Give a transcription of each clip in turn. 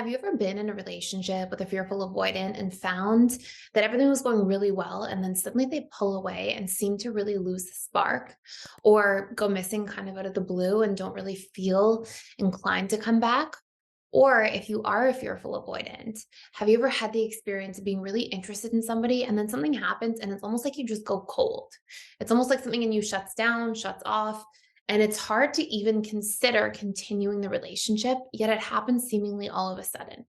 Have you ever been in a relationship with a fearful avoidant and found that everything was going really well, and then suddenly they pull away and seem to really lose the spark or go missing kind of out of the blue and don't really feel inclined to come back? Or if you are a fearful avoidant, have you ever had the experience of being really interested in somebody and then something happens and it's almost like you just go cold? It's almost like something in you shuts down, shuts off, and it's hard to even consider continuing the relationship, yet it happens seemingly all of a sudden.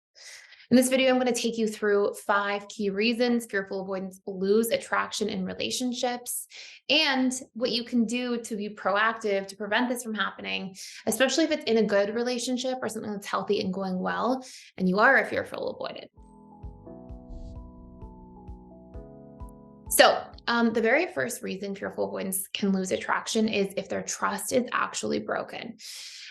In this video, I'm going to take you through 5 key reasons fearful avoidance lose attraction in relationships and what you can do to be proactive to prevent this from happening, especially if it's in a good relationship or something that's healthy and going well, and you are a fearful avoidant. The very first reason fearful avoidance can lose attraction is if their trust is actually broken.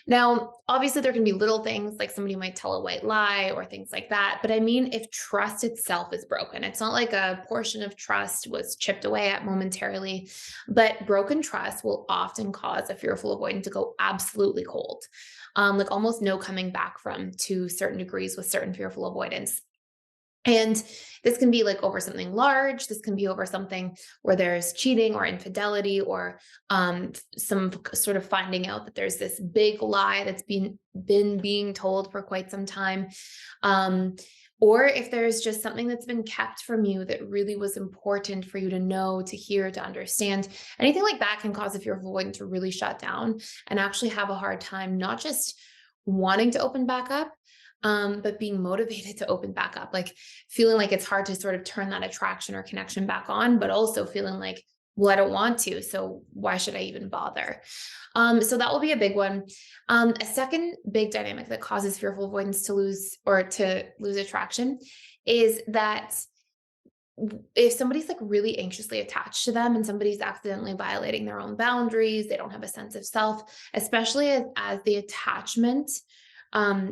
Now, obviously, there can be little things like somebody might tell a white lie or things like that. But I mean, if trust itself is broken, it's not like a portion of trust was chipped away at momentarily, but broken trust will often cause a fearful avoidant to go absolutely cold, like almost no coming back from to certain degrees with certain fearful avoidance. And this can be like over something large. This can be over something where there's cheating or infidelity or sort of finding out that there's this big lie that's been being told for quite some time. Um, or if there's just something that's been kept from you that really was important for you to know, to hear, to understand. Anything like that can cause a fear of avoidant to really shut down and actually have a hard time, not just wanting to open back up, but being motivated to open back up, like feeling like it's hard to sort of turn that attraction or connection back on, but also feeling like, well, I don't want to, so why should I even bother? So that will be a big one. A second big dynamic that causes fearful avoidance to lose attraction is that if somebody's like really anxiously attached to them and somebody's accidentally violating their own boundaries, they don't have a sense of self, especially as the attachment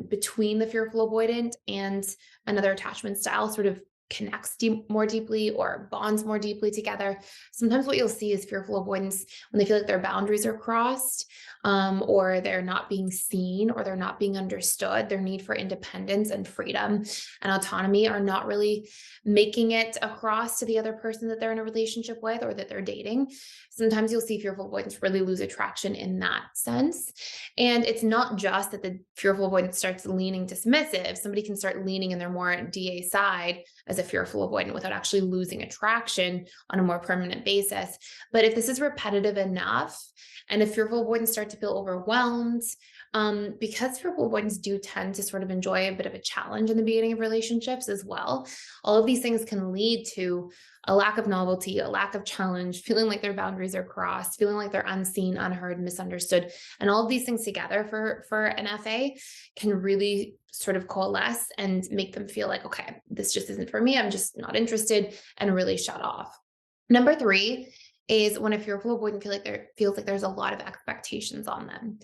between the fearful avoidant and another attachment style sort of connects more deeply or bonds more deeply together. Sometimes what you'll see is fearful avoidance when they feel like their boundaries are crossed, or they're not being seen or they're not being understood. Their need for independence and freedom and autonomy are not really making it across to the other person that they're in a relationship with or that they're dating. Sometimes you'll see fearful avoidance really lose attraction in that sense. And it's not just that the fearful avoidance starts leaning dismissive. Somebody can start leaning in their more DA side as a fearful avoidant without actually losing attraction on a more permanent basis. But if this is repetitive enough, and if fearful avoidants start to feel overwhelmed, because fearful avoidants do tend to sort of enjoy a bit of a challenge in the beginning of relationships as well, all of these things can lead to a lack of novelty, a lack of challenge, feeling like their boundaries are crossed, feeling like they're unseen, unheard, misunderstood. And all of these things together for an FA can really sort of coalesce and make them feel like, okay, this just isn't for me. I'm just not interested, and really shut off. Number three is when a fearful avoidant feels like there's a lot of expectations on them.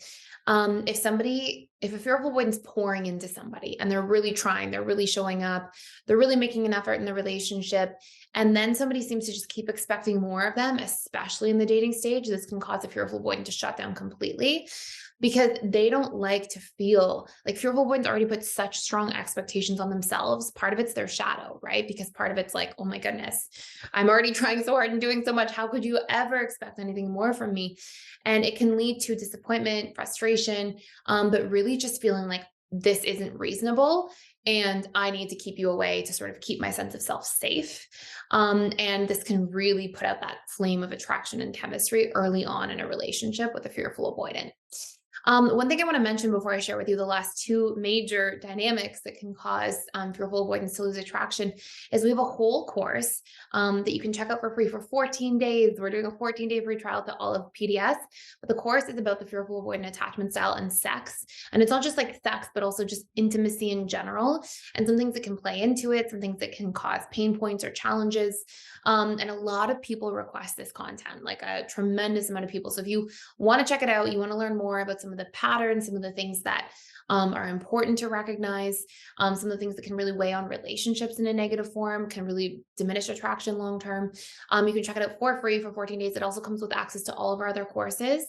If a fearful avoidant's pouring into somebody and they're really trying, they're really showing up, they're really making an effort in the relationship, and then somebody seems to just keep expecting more of them, especially in the dating stage, this can cause a fearful avoidant to shut down completely because they don't like to feel like fearful avoidants already put such strong expectations on themselves. Part of it's their shadow, right? Because part of it's like, oh my goodness, I'm already trying so hard and doing so much. How could you ever expect anything more from me? And it can lead to disappointment, frustration, but really just feeling like this isn't reasonable and I need to keep you away to sort of keep my sense of self safe. And this can really put out that flame of attraction and chemistry early on in a relationship with a fearful avoidant. One thing I want to mention before I share with you the last two major dynamics that can cause fearful avoidance to lose attraction is we have a whole course that you can check out for free for 14 days. We're doing a 14-day free trial to all of PDS, but the course is about the fearful avoidant attachment style and sex. And it's not just like sex, but also just intimacy in general and some things that can play into it, some things that can cause pain points or challenges. And a lot of people request this content, like a tremendous amount of people. So if you want to check it out, you want to learn more about some of the patterns, some of the things that are important to recognize. Some of the things that can really weigh on relationships in a negative form can really diminish attraction long term. You can check it out for free for 14 days. It also comes with access to all of our other courses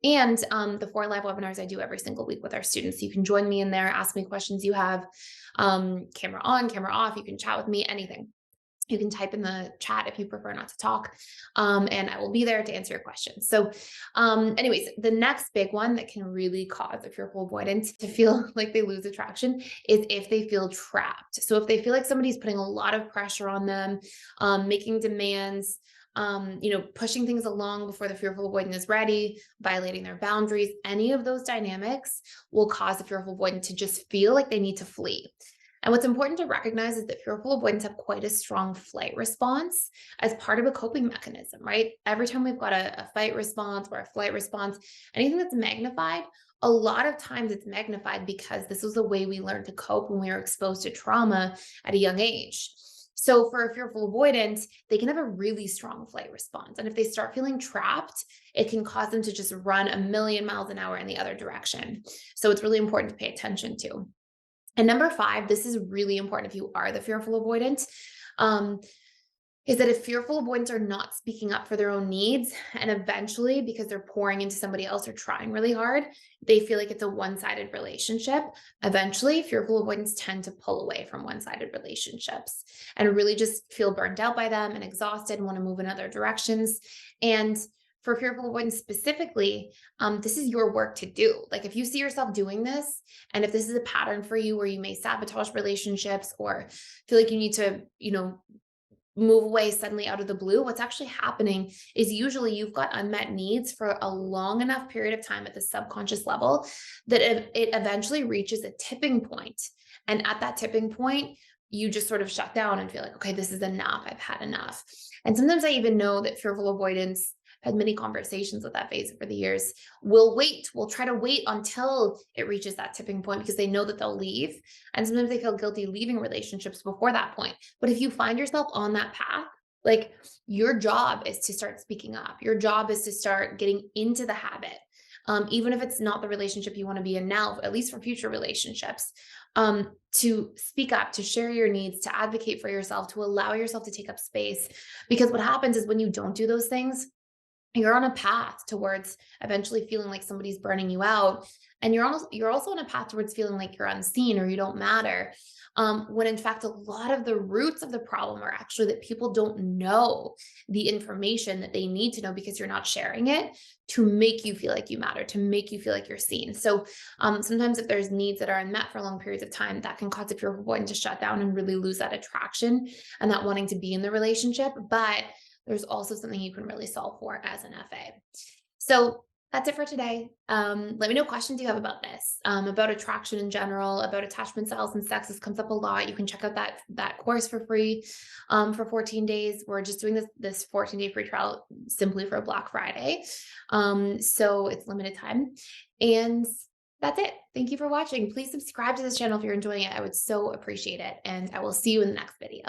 and the 4 live webinars I do every single week with our students. So you can join me in there, ask me questions you have, camera on, camera off. You can chat with me, anything. You can type in the chat if you prefer not to talk, and I will be there to answer your questions. So, anyways, the next big one that can really cause a fearful avoidant to feel like they lose attraction is if they feel trapped. So, if they feel like somebody's putting a lot of pressure on them, making demands, pushing things along before the fearful avoidant is ready, violating their boundaries, any of those dynamics will cause the fearful avoidant to just feel like they need to flee. And what's important to recognize is that fearful avoidants have quite a strong flight response as part of a coping mechanism, right? Every time we've got a fight response or a flight response, anything that's magnified, a lot of times it's magnified because this was the way we learned to cope when we were exposed to trauma at a young age. So for a fearful avoidant, they can have a really strong flight response. And if they start feeling trapped, it can cause them to just run a million miles an hour in the other direction. So it's really important to pay attention to. And number 5, this is really important if you are the fearful avoidant, is that if fearful avoidants are not speaking up for their own needs, and eventually, because they're pouring into somebody else or trying really hard, they feel like it's a one-sided relationship. Eventually, fearful avoidants tend to pull away from one-sided relationships and really just feel burned out by them and exhausted and want to move in other directions. And for fearful avoidance specifically, this is your work to do. Like if you see yourself doing this, and if this is a pattern for you where you may sabotage relationships or feel like you need to, move away suddenly out of the blue, what's actually happening is usually you've got unmet needs for a long enough period of time at the subconscious level that it eventually reaches a tipping point. And at that tipping point, you just sort of shut down and feel like, okay, this is enough. I've had enough. And sometimes I even know that fearful avoidance, had many conversations with that phase over the years, will try to wait until it reaches that tipping point because they know that they'll leave. And sometimes they feel guilty leaving relationships before that point. But if you find yourself on that path, like your job is to start speaking up. Your job is to start getting into the habit. Even if it's not the relationship you want to be in now, at least for future relationships, to speak up, to share your needs, to advocate for yourself, to allow yourself to take up space. Because what happens is when you don't do those things, you're on a path towards eventually feeling like somebody's burning you out. And you're also on a path towards feeling like you're unseen or you don't matter. When in fact, a lot of the roots of the problem are actually that people don't know the information that they need to know because you're not sharing it to make you feel like you matter, to make you feel like you're seen. So sometimes if there's needs that are unmet for long periods of time, that can cause a fearful avoidant to shut down and really lose that attraction and that wanting to be in the relationship. But there's also something you can really solve for as an FA. So that's it for today. Let me know questions you have about this, about attraction in general, about attachment styles and sex. This comes up a lot. You can check out that course for free for 14 days. We're just doing this 14-day free trial simply for Black Friday. So it's limited time. And that's it. Thank you for watching. Please subscribe to this channel if you're enjoying it. I would so appreciate it. And I will see you in the next video.